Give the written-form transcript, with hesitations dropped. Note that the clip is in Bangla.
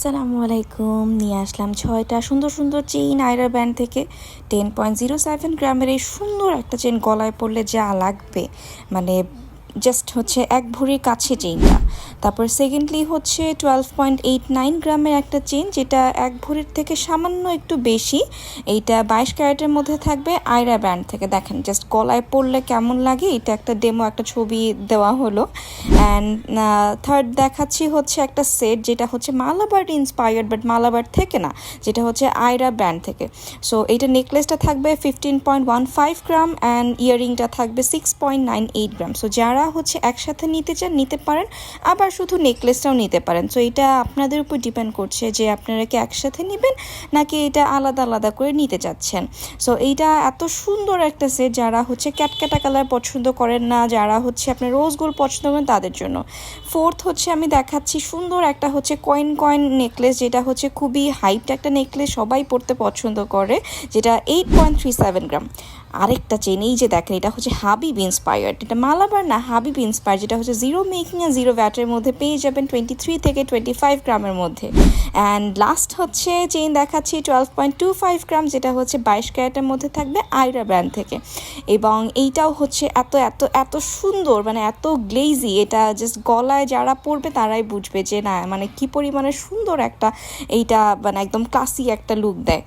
আসসালামু আলাইকুম। নিয়ে আসলাম 6টা সুন্দর সুন্দর চেইন আয়রা ব্র্যান্ড থেকে। 10.07 গ্রামের এই সুন্দর একটা চেইন গলায় পরলে যা লাগবে, মানে জাস্ট হচ্ছে এক ভরির কাছে চেইনটা। তারপর সেকেন্ডলি হচ্ছে 12.89 গ্রামের একটা চেইন, যেটা এক ভরির থেকে সামান্য একটু বেশি। এইটা 22 ক্যারেটের মধ্যে থাকবে, আয়রা ব্র্যান্ড থেকে। দেখেন জাস্ট গলায় পরলে কেমন লাগে, এটা একটা ডেমো, একটা ছবি দেওয়া হলো। অ্যান্ড থার্ড দেখাচ্ছি হচ্ছে একটা সেট, যেটা হচ্ছে মালাবার ইন্সপায়ার্ড, বাট মালাবার থেকে না, যেটা হচ্ছে আয়রা ব্র্যান্ড থেকে। সো এইটা নেকলেসটা থাকবে 15.15 গ্রাম অ্যান্ড ইয়ারিংটা থাকবে 6.98 গ্রাম। সো যারা হচ্ছে একসাথে নিতে চান নিতে পারেন, আবার শুধু নেকলেসটাও নিতে পারেন। সো এটা আপনাদের উপর ডিপেন্ড করছে যে আপনারা কি একসাথে নেবেন নাকি এটা আলাদা আলাদা করে নিতে চাচ্ছেন। সো এইটা এত সুন্দর একটা সেট, যারা হচ্ছে ক্যাটক্যাটা কালার পছন্দ করেন না, যারা হচ্ছে আপনার রোজ গোল্ড পছন্দ করেন তাদের জন্য। ফোর্থ হচ্ছে আমি দেখাচ্ছি সুন্দর একটা হচ্ছে কয়েন নেকলেস, যেটা হচ্ছে খুবই হাইট একটা নেকলেস, সবাই পরতে পছন্দ করে, যেটা 8.37 গ্রাম। আরেকটা চেন, এই যে দেখেন, এটা হচ্ছে হাবিব ইন্সপায়ার্ড, এটা মালাবার না, হাবিব ইন্সপায়ার্ড, যেটা হচ্ছে জিরো মেকিং আর জিরো ভ্যাটের মধ্যে পেয়ে যাবেন 23 থেকে 25 গ্রামের মধ্যে। অ্যান্ড লাস্ট হচ্ছে চেইন দেখাচ্ছি 12.25 গ্রাম, যেটা হচ্ছে 22 ক্যারেটের মধ্যে থাকবে আয়রা ব্র্যান্ড থেকে। এবং এইটাও হচ্ছে এত এত এত সুন্দর, মানে এত গ্লেজি, এটা জাস্ট গলায় যারা পরবে তারাই বুঝবে যে না, মানে কি পরিমাণে সুন্দর একটা, এইটা মানে একদম ক্লাসি একটা লুক দেয়।